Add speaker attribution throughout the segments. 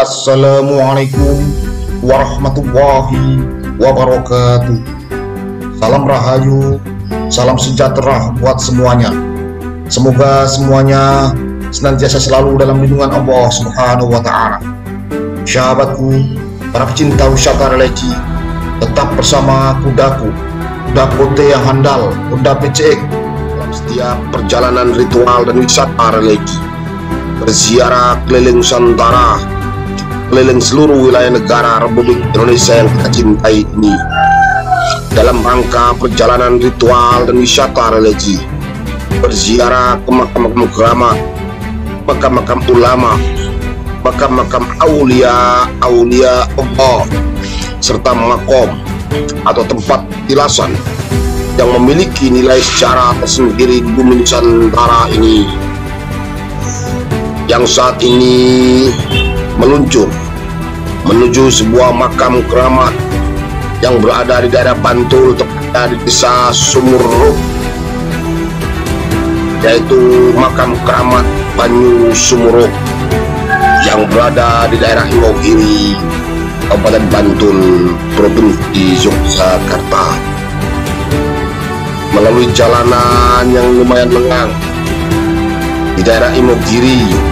Speaker 1: Assalamualaikum warahmatullahi wabarakatuh. Salam rahayu, salam sejahtera buat semuanya. Semoga semuanya senantiasa selalu dalam lindungan Allah Subhanahu wa Ta'ala. Sahabatku, para pecinta wisata religi, tetap bersama kudaku, kuda kote yang handal, kuda PCX, dalam setiap perjalanan ritual dan wisata religi. Berziarah keliling Nusantara, keliling seluruh wilayah negara Republik Indonesia yang kita cintai ini, dalam rangka perjalanan ritual dan wisata religi. Berziarah ke makam-makam keramat, makam-makam ulama, makam-makam aulia Allah, serta makom atau tempat tilasan yang memiliki nilai sejarah tersendiri di bumi Nusantara ini, yang saat ini meluncur menuju sebuah makam keramat yang berada di daerah Bantul, tepatnya di desa Sumuruk, yaitu makam keramat Banyu Sumuruk yang berada di daerah Imogiri, Kabupaten Bantul, Provinsi Yogyakarta. Melalui jalanan yang lumayan lengang di daerah Imogiri,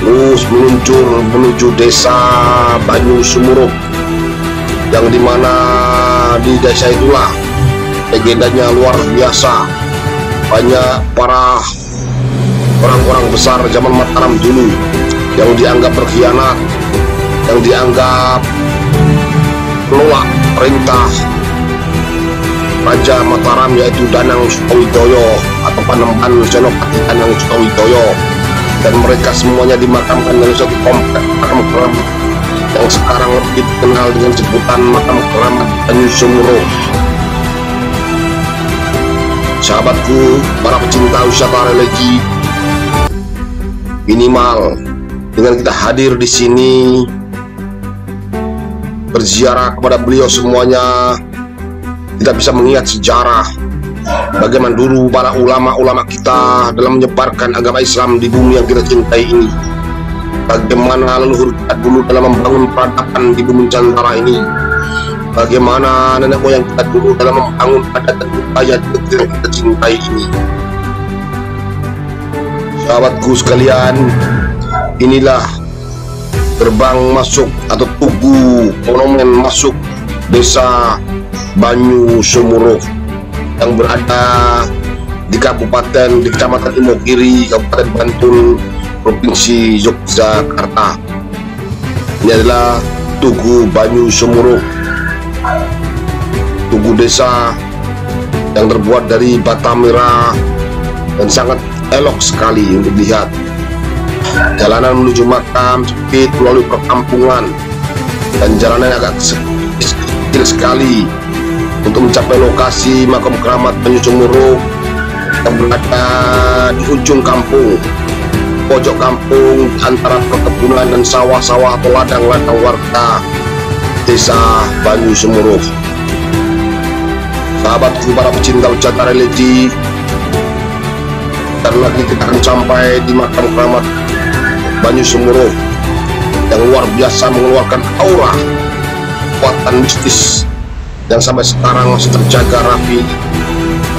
Speaker 1: terus meluncur menuju desa Banyu Sumuruk, yang dimana di desa itulah legendanya luar biasa. Banyak para orang-orang besar zaman Mataram dulu yang dianggap berkhianat, yang dianggap menolak perintah Raja Mataram, yaitu Danang Sukawidoyo atau Panembahan Senopati Danang Sukawidoyo. Dan mereka semuanya dimakamkan dalam satu komplek makam keramat yang sekarang lebih dikenal dengan sebutan makam keramat Banyu Sumuruk. Sahabatku, para pecinta wisata religi, minimal dengan kita hadir di sini berziarah kepada beliau semuanya, kita bisa mengingat sejarah bagaimana dulu para ulama-ulama kita dalam menyebarkan agama Islam di bumi yang kita cintai ini. Bagaimana leluhur kita dulu dalam membangun peradaban di bumi Nusantara ini. Bagaimana nenek moyang kita dulu dalam membangun adat dan budaya di negeri yang kita cintai ini. Sahabatku sekalian, inilah gerbang masuk atau tugu monumen masuk desa Banyu Sumuruk yang berada di Kecamatan Imogiri, Kabupaten Bantul, Provinsi Yogyakarta. Ini adalah Tugu Banyu Sumuruk, tugu desa yang terbuat dari bata merah dan sangat elok sekali untuk dilihat. Jalanan menuju makam sempit melalui perkampungan dan jalannya agak kecil sekali untuk mencapai lokasi makam keramat Banyu Sumuruk yang berada di ujung kampung, pojok kampung, antara perkebunan dan sawah-sawah atau ladang-ladang warga desa Banyu Sumuruk. Sahabatku, para pecinta wisata religi, dan lagi kita akan sampai di makam keramat Banyu Sumuruk yang luar biasa, mengeluarkan aura kekuatan mistis yang sampai sekarang masih terjaga rapi,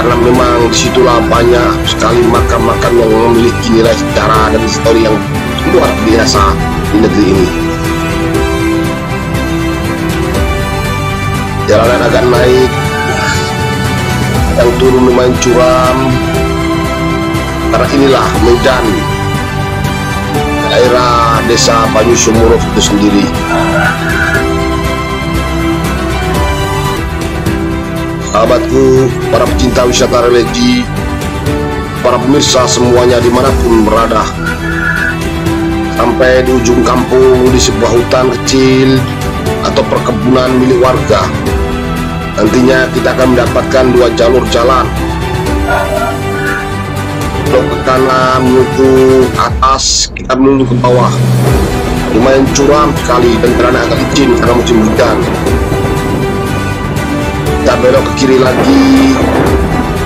Speaker 1: karena memang disitulah banyak sekali makam-makam yang memiliki nilai sejarah dan histori yang luar biasa di negeri ini. Jalanan agak naik, yang turun lumayan curam, karena inilah medan daerah desa Banyu Sumuruk itu sendiri. Sahabatku, para pecinta wisata religi, para pemirsa semuanya dimanapun berada, sampai di ujung kampung di sebuah hutan kecil atau perkebunan milik warga. Nantinya kita akan mendapatkan dua jalur jalan, belok ke kanan menuju ke atas, kita menuju ke bawah. Lumayan curam sekali dan jalannya agak licin karena musim hujan. Kita belok ke kiri lagi,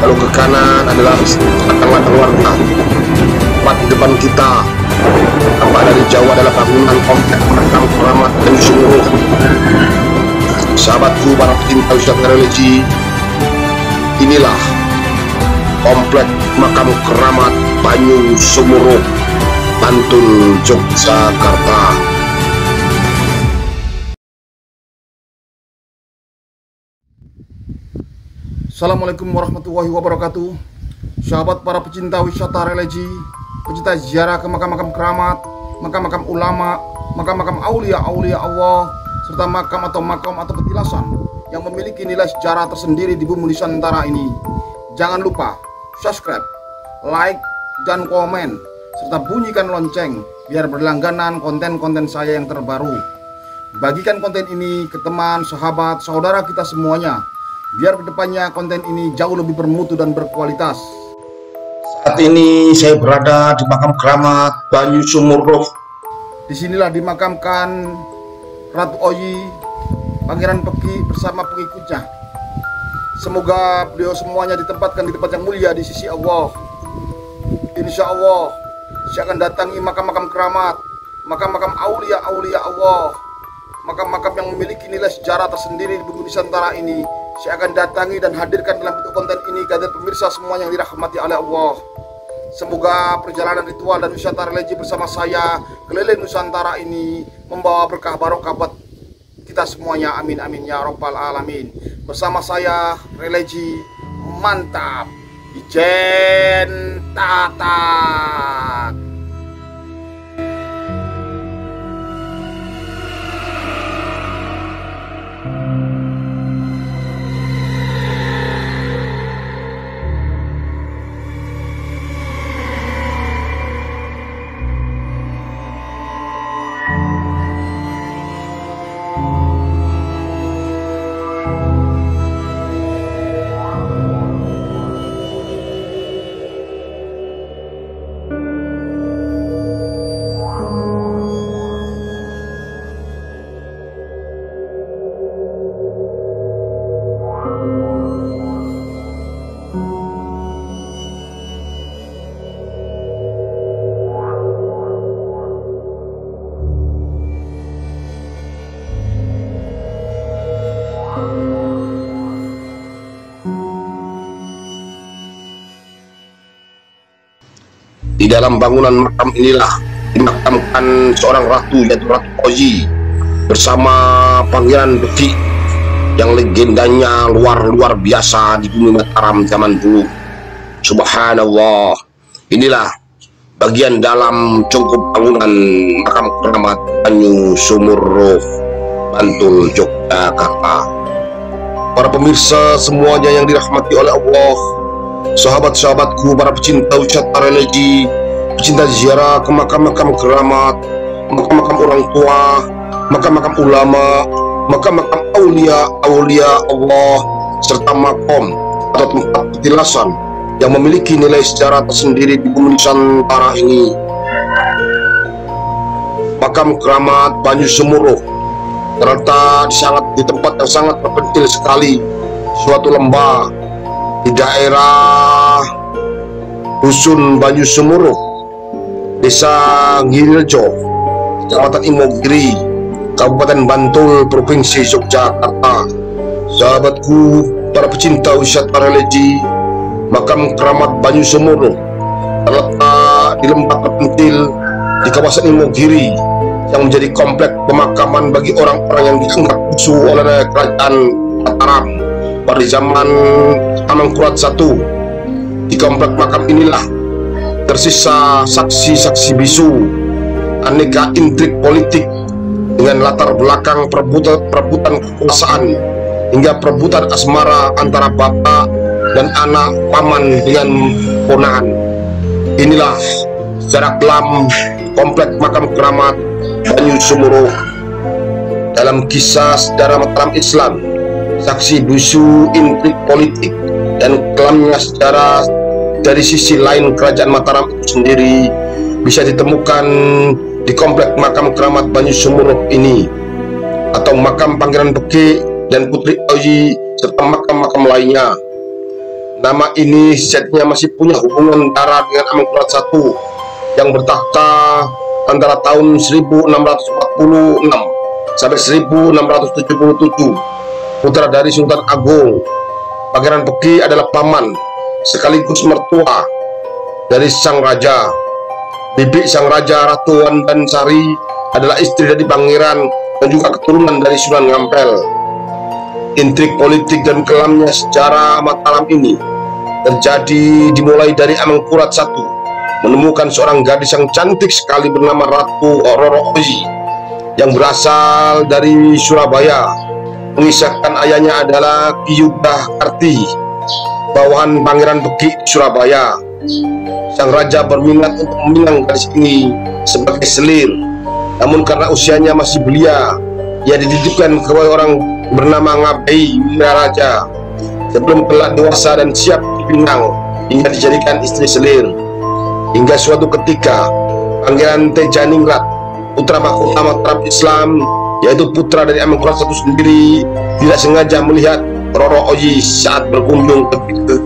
Speaker 1: lalu ke kanan adalah ladang-ladang warga. Tepat di depan kita Tampak dari jauh adalah bangunan komplek makam keramat Banyu Sumuruh. Sahabatku para pecinta wisata religi, inilah komplek makam keramat Banyu Sumuruh, Bantul, Yogyakarta. Assalamualaikum warahmatullahi wabarakatuh. Sahabat para pecinta wisata religi, pecinta ziarah ke makam-makam keramat, makam-makam ulama, makam-makam aulia-aulia Allah, serta makam atau petilasan yang memiliki nilai sejarah tersendiri di bumi Nusantara ini. Jangan lupa subscribe, like, dan komen, serta bunyikan lonceng biar berlangganan konten-konten saya yang terbaru. Bagikan konten ini ke teman, sahabat, saudara kita semuanya, biar kedepannya konten ini jauh lebih bermutu dan berkualitas. Saat ini saya berada di makam keramat Banyu Sumuruh. Disinilah dimakamkan Ratu Oyi, Pangeran Peki bersama pengikutnya. Semoga beliau semuanya ditempatkan di tempat yang mulia di sisi Allah. Insya Allah saya akan datangi makam-makam keramat, makam-makam aulia-aulia Allah, makam-makam yang memiliki nilai sejarah tersendiri di bumi Nusantara ini. Saya akan datangi dan hadirkan dalam bentuk konten ini kepada pemirsa semua yang dirahmati oleh Allah. Semoga perjalanan ritual dan wisata religi bersama saya keliling Nusantara ini membawa berkah barokah buat kita semuanya. Amin amin ya rabbal alamin. Bersama saya religi mantap. Ijen tatak. Di dalam bangunan makam inilah dimakamkan seorang ratu, yaitu Ratu Oyi, bersama Pangeran Peki yang legendanya luar biasa di bumi Mataram zaman dulu. Subhanallah. Inilah bagian dalam cungkup bangunan makam keramat Banyu Sumuruh, Bantul, Yogyakarta. Para pemirsa semuanya yang dirahmati oleh Allah, sahabat-sahabatku para pecinta wisata religi, pecinta ziarah ke makam-makam keramat, makam-makam orang tua, makam-makam ulama, makam-makam aulia Allah, serta makom atau tempat petilasan yang memiliki nilai sejarah tersendiri di bumi Nusantara ini. Makam keramat Banyu Sumuruh terletak di tempat yang sangat terpencil sekali, suatu lembah di daerah Dusun Banyu Sumuruh, Desa Ngirirejo, Kecamatan Imogiri, Kabupaten Bantul, Provinsi Yogyakarta. Sahabatku para pecinta wisata religi, makam keramat Banyu Sumuruh terletak di lembah terpencil di kawasan Imogiri yang menjadi komplek pemakaman bagi orang-orang yang dianggap bisu oleh kerajaan Mataram pada zaman Amangkurat I. Di komplek makam inilah tersisa saksi-saksi bisu, aneka intrik politik dengan latar belakang perebutan kekuasaan hingga perebutan asmara antara bapak dan anak, paman dengan ponakan. Inilah sejarah kelam komplek makam keramat Banyu Sumuruh. Dalam kisah sejarah Mataram Islam, saksi bisu, intrik politik, dan kelamnya sejarah dari sisi lain kerajaan Mataram itu sendiri bisa ditemukan di komplek makam keramat Banyu Sumuruh ini, atau makam Pangeran Peki dan Putri Oyi, serta makam-makam lainnya. Nama ini sejatinya masih punya hubungan darah dengan Amangkurat I
Speaker 2: yang bertakhta antara tahun 1646 sampai 1677, putra dari Sultan Agung. Pangeran Beki adalah paman sekaligus mertua dari sang raja. Bibi sang raja, Ratu Wandansari, adalah istri dari pangeran dan juga keturunan dari Sunan Ngampel. Intrik politik dan kelamnya sejarah Mataram ini terjadi dimulai dari Amangkurat I menemukan seorang gadis yang cantik sekali bernama Ratu Roro Oji yang berasal dari Surabaya. Mengisahkan ayahnya adalah Ki Yudah Karti, bawahan Pangeran Beki di Surabaya. Sang raja berminat untuk meminang gadis ini sebagai selir, namun karena usianya masih belia, ia dititipkan ke orang bernama Ngabei Wiraraja sebelum kelak dewasa dan siap dipinang hingga dijadikan istri selir. Hingga suatu ketika Pangeran Tejaningrat, putra mahkota Mataram Islam, yaitu putra dari Amangkurat I sendiri, tidak sengaja melihat Roro Oji saat berkunjung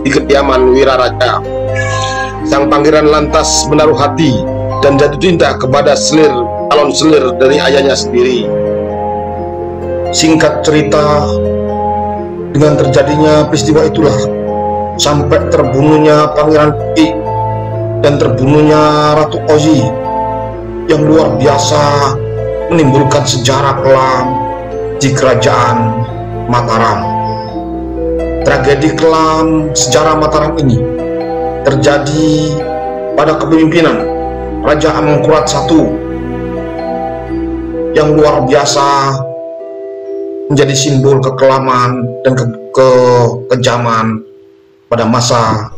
Speaker 2: di kediaman Wiraraja. Sang pangeran lantas menaruh hati dan jatuh cinta kepada calon selir dari ayahnya sendiri.
Speaker 1: Singkat cerita, dengan terjadinya peristiwa itulah sampai terbunuhnya Pangeran Beki dan terbunuhnya Ratu Oji yang luar biasa menimbulkan sejarah kelam di kerajaan Mataram. Tragedi kelam sejarah Mataram ini terjadi pada kepemimpinan Raja Amangkurat I yang luar biasa menjadi simbol kekelaman dan kekejaman pada masa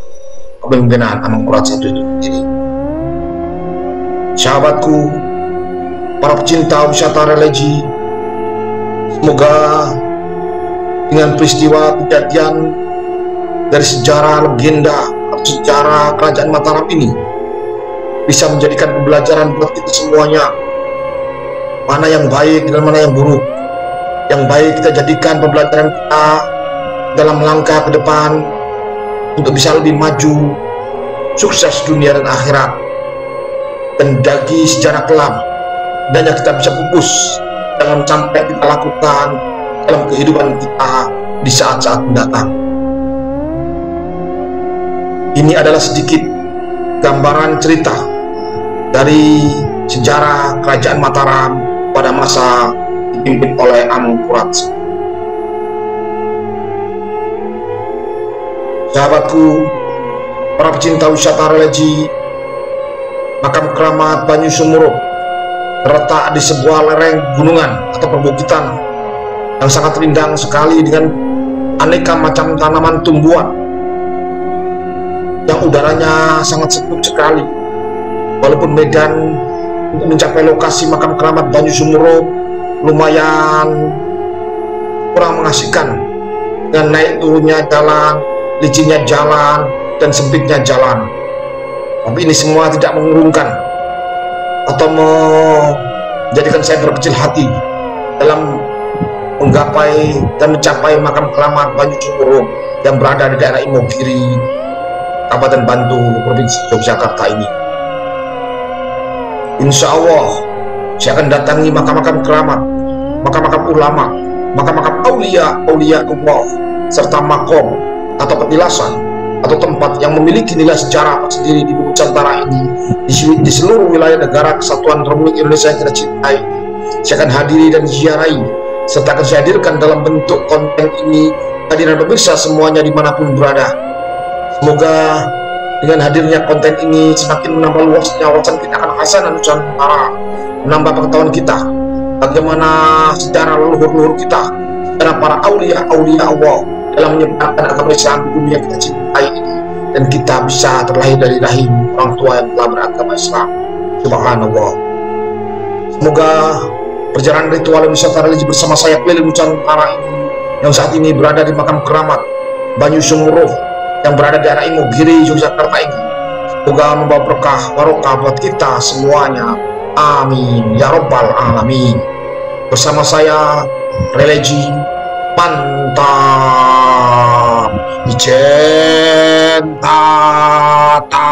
Speaker 1: kepemimpinan Amangkurat I itu sendiri. Sahabatku, para pecinta wisata religi, semoga dengan peristiwa kejadian dari sejarah legenda atau sejarah kerajaan Mataram ini bisa menjadikan pembelajaran buat kita semuanya, mana yang baik dan mana yang buruk. Yang baik kita jadikan pembelajaran kita dalam langkah ke depan untuk bisa lebih maju, sukses dunia dan akhirat. Dan dari sejarah kelam, dan yang kita bisa pupus jangan sampai kita lakukan dalam kehidupan kita di saat-saat mendatang. Ini adalah sedikit gambaran cerita dari sejarah kerajaan Mataram pada masa dipimpin oleh Amangkurat. Sahabatku, para pecinta wisata religi, makam keramat Banyu Sumurup terletak di sebuah lereng gunungan atau perbukitan yang sangat rindang sekali dengan aneka macam tanaman tumbuhan yang udaranya sangat sejuk sekali. Walaupun medan untuk mencapai lokasi makam keramat Banyu Sumurup lumayan kurang mengasihkan dengan naik turunnya jalan, licinnya jalan, dan sempitnya jalan. Tapi ini semua tidak mengurungkan atau menjadikan saya berkecil hati dalam menggapai dan mencapai makam keramat Banyu Sumurup yang berada di daerah Imogiri, Kabupaten Bantu, Provinsi Yogyakarta ini. Insya Allah saya akan datangi makam-makam keramat, makam-makam ulama, makam-makam aulia Allah, serta makom atau petilasan atau tempat yang memiliki nilai sejarah sendiri di bumi Nusantara ini, di seluruh wilayah negara Kesatuan Republik Indonesia yang kita cintai. Saya akan hadiri dan ziarahi, serta akan saya hadirkan dalam bentuk konten ini hadirin pemirsa semuanya dimanapun berada. Semoga dengan hadirnya konten ini semakin menambah luasnya wawasan kita akan hasanah Nusantara, menambah pengetahuan kita bagaimana sejarah leluhur-leluhur kita, sejarah para aulia Allah dalam menyebarkan agama Islam di dunia kita cintai ini, dan kita bisa terlahir dari rahim orang tua yang telah beragama Islam. Subhanallah. Semoga perjalanan ritual wisata religi bersama saya keliling Nusantara ini yang saat ini berada di makam keramat Banyu Sumurup yang berada di daerah Imogiri, Yogyakarta ini, semoga membawa berkah barokah buat kita semuanya. Amin ya robbal alamin. Bersama saya religi mantap Ijen Tata.